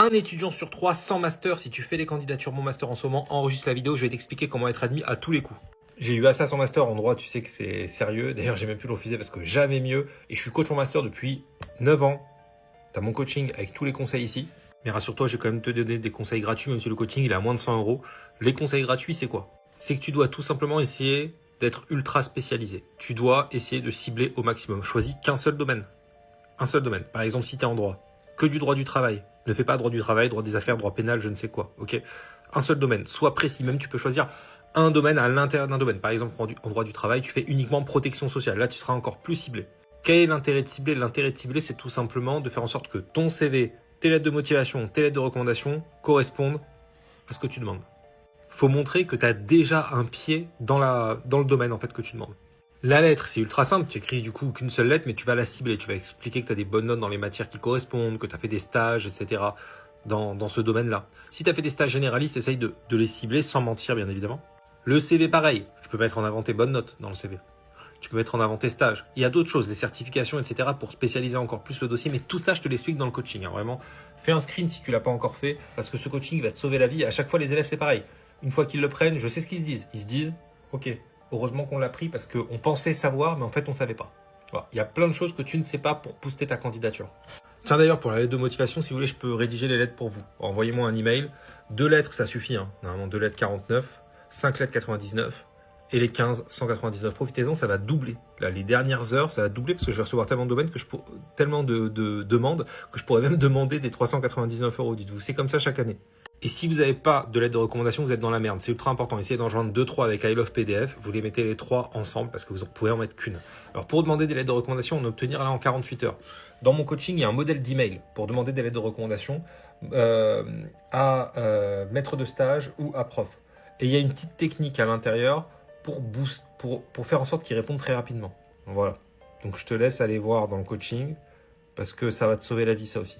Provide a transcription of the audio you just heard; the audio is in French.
Un étudiant sur 3 sans master. Si tu fais les candidatures Mon Master en ce moment, enregistre la vidéo, je vais t'expliquer comment être admis à tous les coups. J'ai eu Assas en master en droit, tu sais que c'est sérieux. D'ailleurs, j'ai même pu le refuser parce que j'avais mieux. Et je suis coach en master depuis 9 ans. Tu as mon coaching avec tous les conseils ici. Mais rassure-toi, j'ai quand même te donné des conseils gratuits, même si le coaching il est à moins de 100 euros. Les conseils gratuits, c'est quoi? C'est que tu dois tout simplement essayer d'être ultra spécialisé. Tu dois essayer de cibler au maximum. Choisis qu'un seul domaine. Un seul domaine. Par exemple, si tu es en droit, que du droit du travail. Ne fais pas droit du travail, droit des affaires, droit pénal, je ne sais quoi. Ok? Un seul domaine. Sois précis. Même tu peux choisir un domaine à l'intérieur d'un domaine. Par exemple, en droit du travail, tu fais uniquement protection sociale. Là, tu seras encore plus ciblé. Quel est l'intérêt de cibler? L'intérêt de cibler, c'est tout simplement de faire en sorte que ton CV, tes lettres de motivation, tes lettres de recommandation correspondent à ce que tu demandes. Faut montrer que tu as déjà un pied dans le domaine en fait que tu demandes. La lettre, c'est ultra simple. Tu écris du coup qu'une seule lettre, mais tu vas la cibler. Tu vas expliquer que tu as des bonnes notes dans les matières qui correspondent, que tu as fait des stages, etc. dans ce domaine-là. Si tu as fait des stages généralistes, essaye de les cibler sans mentir, bien évidemment. Le CV, pareil. Tu peux mettre en avant tes bonnes notes dans le CV. Tu peux mettre en avant tes stages. Il y a d'autres choses, les certifications, etc. pour spécialiser encore plus le dossier. Mais tout ça, je te l'explique dans le coaching. Hein, vraiment, fais un screen si tu l'as pas encore fait, parce que ce coaching va te sauver la vie. À chaque fois, les élèves, c'est pareil. Une fois qu'ils le prennent, je sais ce qu'ils se disent. Ils se disent, ok, heureusement qu'on l'a pris parce qu'on pensait savoir, mais en fait, on savait pas. Voilà. Il y a plein de choses que tu ne sais pas pour booster ta candidature. Tiens, d'ailleurs, pour la lettre de motivation, si vous voulez, je peux rédiger les lettres pour vous. Envoyez-moi un email. 2 lettres, ça suffit. Hein. Normalement, 2 lettres 49, 5 lettres 99. Et les 15, 199. Profitez-en, ça va doubler. Là, les dernières heures, ça va doubler parce que je vais recevoir tellement de domaines tellement de demandes que je pourrais même demander des 399 euros. Dites-vous, c'est comme ça chaque année. Et si vous n'avez pas de lettre de recommandation, vous êtes dans la merde. C'est ultra important. Essayez d'en joindre 2-3 avec I Love PDF. Vous les mettez les 3 ensemble parce que vous ne pouvez en mettre qu'une. Alors, pour demander des lettres de recommandation, on obtenir là en 48 heures. Dans mon coaching, il y a un modèle d'email pour demander des lettres de recommandation à maître de stage ou à prof. Et il y a une petite technique à l'intérieur pour faire en sorte qu'ils répondent très rapidement. Voilà. Donc, je te laisse aller voir dans le coaching parce que ça va te sauver la vie, ça aussi.